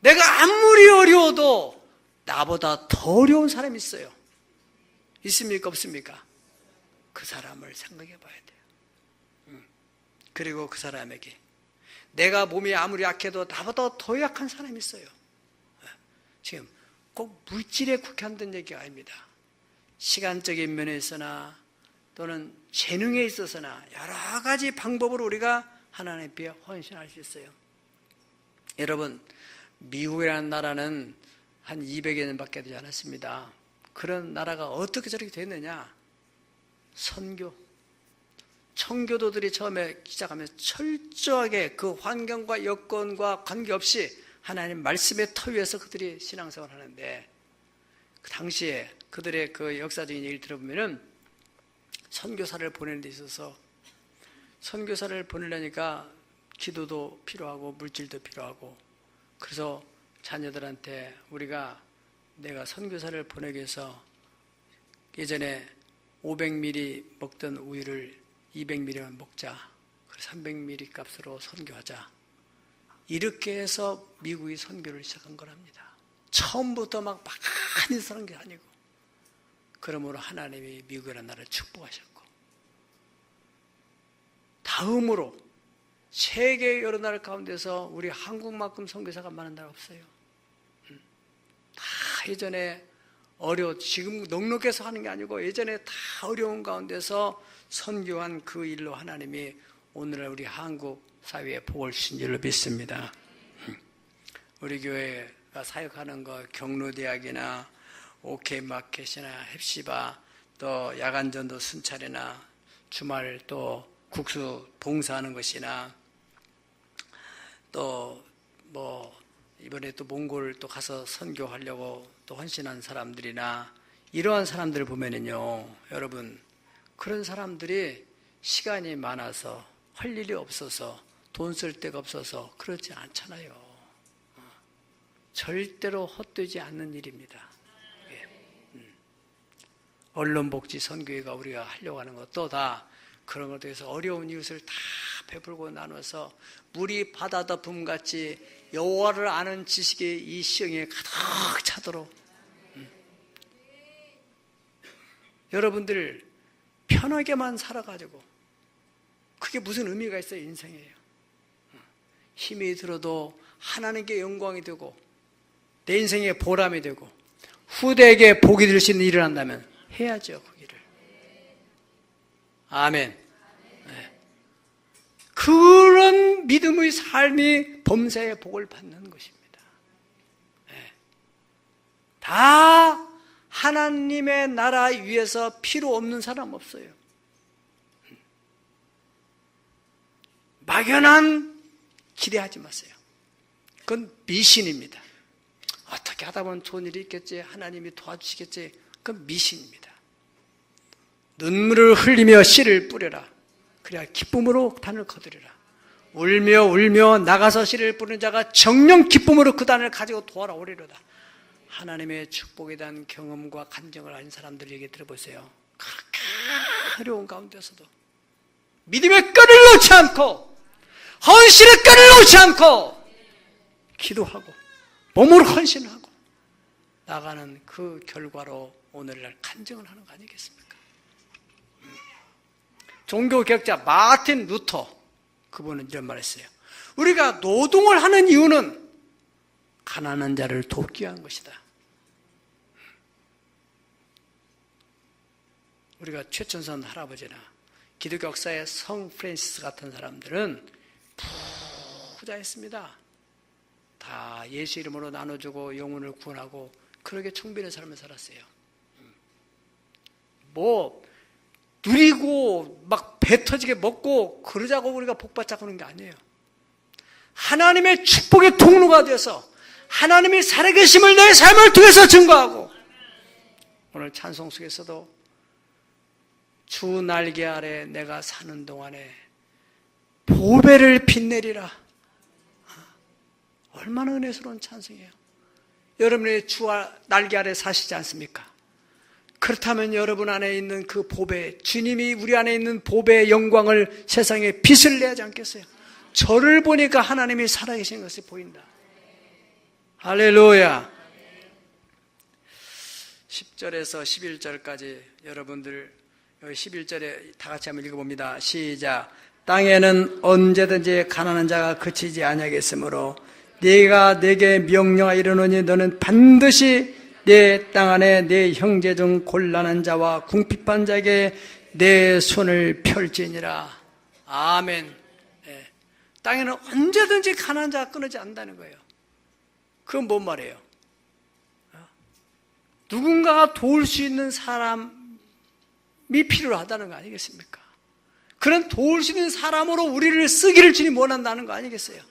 내가 아무리 어려워도 나보다 더 어려운 사람이 있어요. 있습니까? 없습니까? 그 사람을 생각해 봐야 돼요. 그리고 그 사람에게 내가 몸이 아무리 약해도 나보다 더 약한 사람이 있어요. 지금 꼭 물질에 국한된 얘기가 아닙니다. 시간적인 면에서나 또는 재능에 있어서나 여러 가지 방법으로 우리가 하나님 앞에 헌신할 수 있어요. 여러분 미국이라는 나라는 한 200여 년밖에 되지 않았습니다. 그런 나라가 어떻게 저렇게 됐느냐? 선교. 청교도들이 처음에 시작하면서 철저하게 그 환경과 여건과 관계없이 하나님 말씀의 터 위에서 그들이 신앙생활을 하는데 그 당시에 그들의 그 역사적인 얘기를 들어보면은 선교사를 보내는 데 있어서 선교사를 보내려니까 기도도 필요하고 물질도 필요하고 그래서 자녀들한테 내가 선교사를 보내기 위해서 예전에 500ml 먹던 우유를 200ml만 먹자. 300ml 값으로 선교하자. 이렇게 해서 미국이 선교를 시작한 거랍니다. 처음부터 막 많이 사는 게 아니고. 그러므로 하나님이 미국이라는 나라를 축복하셨고, 다음으로 세계 여러 나라 가운데서 우리 한국만큼 선교사가 많은 나라 없어요. 다 예전에 지금 넉넉해서 하는 게 아니고 예전에 다 어려운 가운데서 선교한 그 일로 하나님이 오늘날 우리 한국 사회에 복을 주신 줄로 믿습니다. 우리 교회가 사역하는 거 경로대학이나 오케이마켓이나 햅시바, 또 야간전도 순찰이나 주말 또 국수 봉사하는 것이나 또 이번에 또 몽골 또 가서 선교하려고 또 헌신한 사람들이나 이러한 사람들을 보면은요, 여러분, 그런 사람들이 시간이 많아서 할 일이 없어서 돈 쓸 데가 없어서 그렇지 않잖아요. 절대로 헛되지 않는 일입니다. 언론복지 선교회가 우리가 하려고 하는 것도 다 그런 것에 대해서 어려운 이웃을 다 베풀고 나눠서 물이 바다 덮음같이 여호와를 아는 지식이 이 시경에 가득 차도록 여러분들 편하게만 살아가지고 그게 무슨 의미가 있어요? 인생이에요. 힘이 들어도 하나님께 영광이 되고 내 인생에 보람이 되고 후대에게 복이 될 수 있는 일을 한다면 해야죠, 그 일을. 아멘. 네. 그런 믿음의 삶이 범사의 복을 받는 것입니다. 네. 다 하나님의 나라 위에서 필요 없는 사람 없어요. 막연한 기대하지 마세요. 그건 미신입니다. 어떻게 하다 보면 좋은 일이 있겠지, 하나님이 도와주시겠지, 그건 미신입니다. 눈물을 흘리며 씨를 뿌려라. 그래야 기쁨으로 단을 거두리라. 울며 나가서 씨를 뿌리는 자가 정령 기쁨으로 그 단을 가지고 돌아오리로다. 하나님의 축복에 대한 경험과 간증을 하는 사람들 얘기 들어보세요. 그렇게 어려운 가운데서도 믿음의 끈을 놓지 않고 헌신의 끈을 놓지 않고 기도하고 몸으로 헌신하고 나가는 그 결과로 오늘날 간증을 하는 거 아니겠습니까? 종교개혁자 마틴 루터, 그분은 이런 말 했어요. 우리가 노동을 하는 이유는 가난한 자를 돕기 위한 것이다. 우리가 최천선 할아버지나 기독교 역사의 성 프랜시스 같은 사람들은 부자였습니다. 다 예수 이름으로 나눠주고 영혼을 구원하고 그렇게 청비는 삶을 살았어요. 누리고 막 배 터지게 먹고 그러자고 우리가 복받자고 하는 게 아니에요. 하나님의 축복의 통로가 되어서 하나님이 살아계심을 내 삶을 통해서 증거하고, 오늘 찬송 속에서도 주 날개 아래 내가 사는 동안에 보배를 빛내리라. 얼마나 은혜스러운 찬송이에요. 여러분의 주 날개 아래 사시지 않습니까? 그렇다면 여러분 안에 있는 그 보배, 주님이 우리 안에 있는 보배의 영광을 세상에 빛을 내지 않겠어요? 저를 보니까 하나님이 살아계신 것이 보인다. 할렐루야. 10절에서 11절까지 여러분들 11절에 다 같이 한번 읽어봅니다. 시작. 땅에는 언제든지 가난한 자가 그치지 아니하겠으므로 네가 내게 명령하여 이르노니 너는 반드시 내 땅 안에 내 형제 중 곤란한 자와 궁핍한 자에게 내 손을 펼지니라. 아멘. 네. 땅에는 언제든지 가난한 자가 끊어지지 않는다는 거예요. 그건 뭔 말이에요? 누군가가 도울 수 있는 사람이 필요하다는 거 아니겠습니까? 그런 도울 수 있는 사람으로 우리를 쓰기를 주님 원한다는 거 아니겠어요?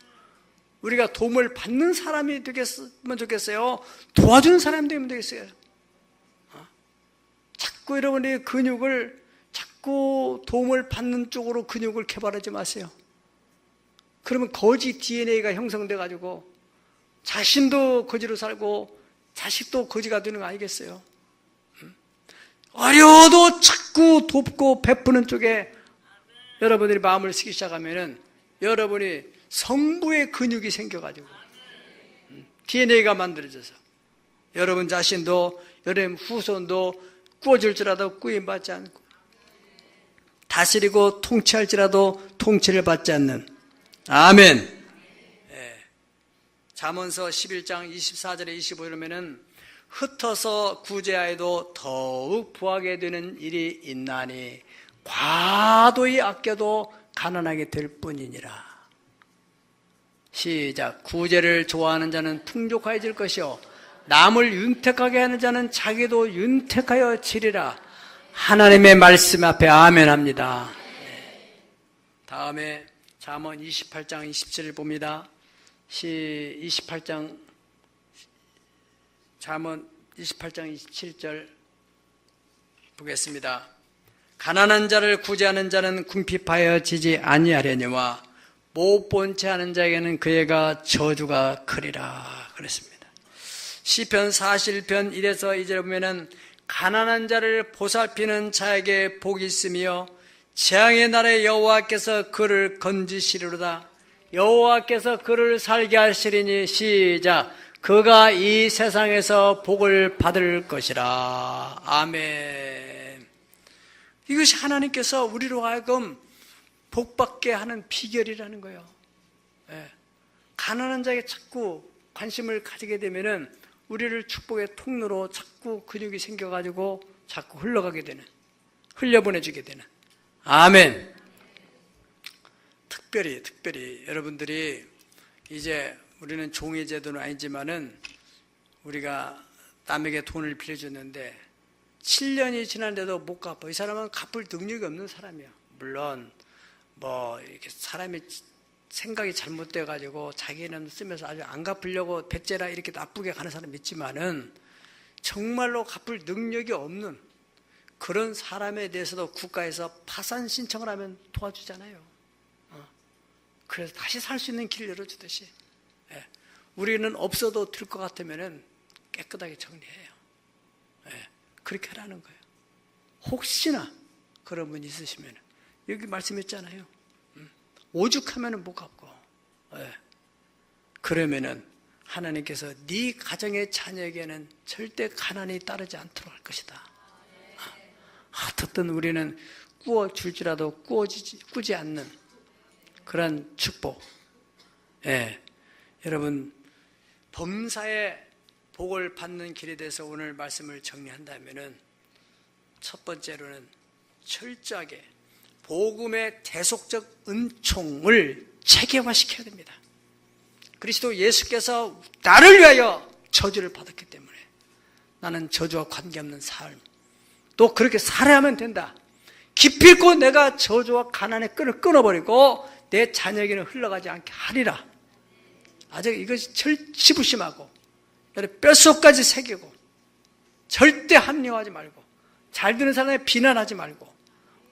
우리가 도움을 받는 사람이 되겠으면 좋겠어요? 도와주는 사람이 되면 되겠어요? 자꾸 여러분의 근육을 자꾸 도움을 받는 쪽으로 근육을 개발하지 마세요. 그러면 거지 DNA가 형성돼가지고 자신도 거지로 살고 자식도 거지가 되는 거 아니겠어요? 어려워도 자꾸 돕고 베푸는 쪽에 여러분들이 마음을 쓰기 시작하면은 여러분이 성부의 근육이 생겨가지고 DNA가 만들어져서 여러분 자신도 여러분 후손도 꾸어질지라도 꾸임받지 않고 다스리고 통치할지라도 통치를 받지 않는 아멘. 잠언서 11장 24절에 25절에 보면은 흩어서 구제하여도 더욱 부하게 되는 일이 있나니 과도히 아껴도 가난하게 될 뿐이니라. 시작. 구제를 좋아하는 자는 풍족하여질 것이요 남을 윤택하게 하는 자는 자기도 윤택하여 지리라. 하나님의 말씀 앞에 아멘 합니다. 다음에 잠언 28장 27을 봅니다. 28장 잠언 28장 27절 보겠습니다. 가난한 자를 구제하는 자는 궁핍하여지지 아니하려니와 못 본 채 하는 자에게는 그애가 저주가 크리라 그랬습니다. 시편 41편 1에서 2절에 보면은 가난한 자를 보살피는 자에게 복이 있으며 재앙의 날에 여호와께서 그를 건지시리로다. 여호와께서 그를 살게 하시리니 시작. 그가 이 세상에서 복을 받을 것이라. 아멘. 이것이 하나님께서 우리로 하여금 복받게 하는 비결이라는 거예요. 가난한 자에게 자꾸 관심을 가지게 되면은 우리를 축복의 통로로 자꾸 근육이 생겨가지고 자꾸 흘러가게 되는, 흘려보내주게 되는. 아멘. 특별히 여러분들이 이제 우리는 종의 제도는 아니지만은 우리가 남에게 돈을 빌려줬는데 7년이 지났는데도 못 갚아. 이 사람은 갚을 능력이 없는 사람이야. 물론 뭐 이렇게 사람이 생각이 잘못돼 가지고 자기는 쓰면서 아주 안 갚으려고 배째라 이렇게 나쁘게 가는 사람 있지만은 정말로 갚을 능력이 없는 그런 사람에 대해서도 국가에서 파산 신청을 하면 도와주잖아요. 그래서 다시 살 수 있는 길을 열어주듯이 우리는 없어도 될 것 같으면은 깨끗하게 정리해요. 그렇게 하라는 거예요. 혹시나 그런 분이 있으시면 여기 말씀했잖아요. 오죽하면은 못 갚고. 그러면은 하나님께서 네 가정의 자녀에게는 절대 가난이 따르지 않도록 할 것이다. 어떻든 우리는 꾸어줄지라도 꾸지 않는 그런 축복. 여러분 범사의 복을 받는 길에 대해서 오늘 말씀을 정리한다면은 첫 번째로는 철저하게 복음의 대속적 은총을 체계화시켜야 됩니다. 그리스도 예수께서 나를 위하여 저주를 받았기 때문에 나는 저주와 관계없는 삶, 또 그렇게 살아야 하면 된다. 기필코 내가 저주와 가난의 끈을 끊어버리고 내 자녀에게는 흘러가지 않게 하리라. 아주 이것이 절치부심하고 뼛속까지 새기고 절대 합리화하지 말고 잘 되는 사람에 비난하지 말고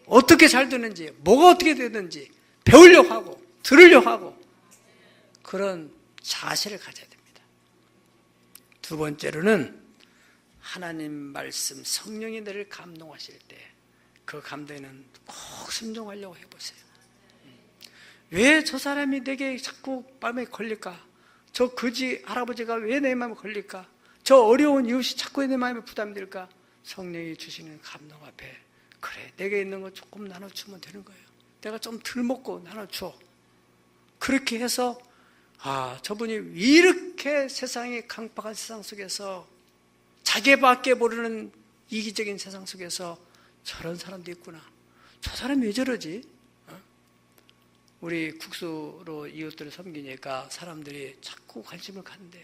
어떻게 잘 되는지 뭐가 어떻게 되는지 배우려고 하고 들으려고 하고 그런 자세를 가져야 됩니다. 두 번째로는 하나님 말씀 성령이 너를 감동하실 때 그 감동에는 꼭 순종하려고 해보세요. 왜 저 사람이 내게 자꾸 마음에 걸릴까? 저 거지 할아버지가 왜 내 마음에 걸릴까? 저 어려운 이웃이 자꾸 내 마음에 부담이 될까? 성령이 주시는 감동 앞에 그래 내게 있는 거 조금 나눠주면 되는 거예요. 내가 좀 덜 먹고 나눠줘. 그렇게 해서 저분이 이렇게 세상이 강박한 세상 속에서 자기밖에 모르는 이기적인 세상 속에서 저런 사람도 있구나. 저 사람이 왜 저러지? 우리 국수로 이웃들을 섬기니까 사람들이 자꾸 관심을 갖는데요.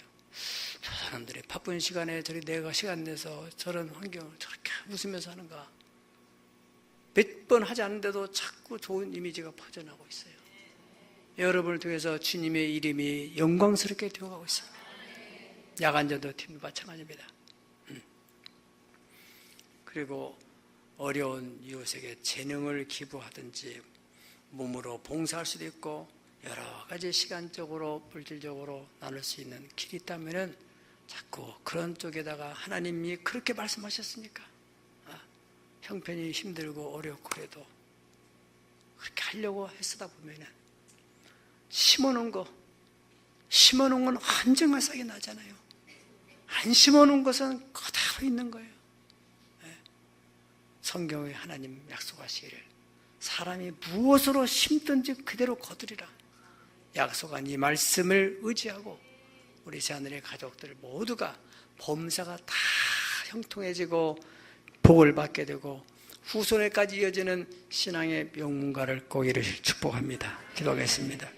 저 사람들이 바쁜 시간에 저리 내가 시간 내서 저런 환경을 저렇게 웃으면서 하는가. 몇 번 하지 않는데도 자꾸 좋은 이미지가 퍼져나가고 있어요. 여러분을 통해서 주님의 이름이 영광스럽게 되어가고 있습니다. 야간전도 팀도 마찬가지입니다. 그리고 어려운 이웃에게 재능을 기부하든지 몸으로 봉사할 수도 있고 여러 가지 시간적으로 물질적으로 나눌 수 있는 길이 있다면은 자꾸 그런 쪽에다가 하나님이 그렇게 말씀하셨으니까 형편이 힘들고 어렵고 그래도 그렇게 하려고 애쓰다 보면은 심어놓은 건 언젠가 싹이 나잖아요. 안 심어놓은 것은 그대로 있는 거예요. 성경에 하나님 약속하시기를 사람이 무엇으로 심든지 그대로 거두리라. 약속한 이 말씀을 의지하고 우리 새하늘의 가족들 모두가 범사가 다 형통해지고 복을 받게 되고 후손에까지 이어지는 신앙의 명문가를 꼭 이루실 축복합니다. 기도하겠습니다.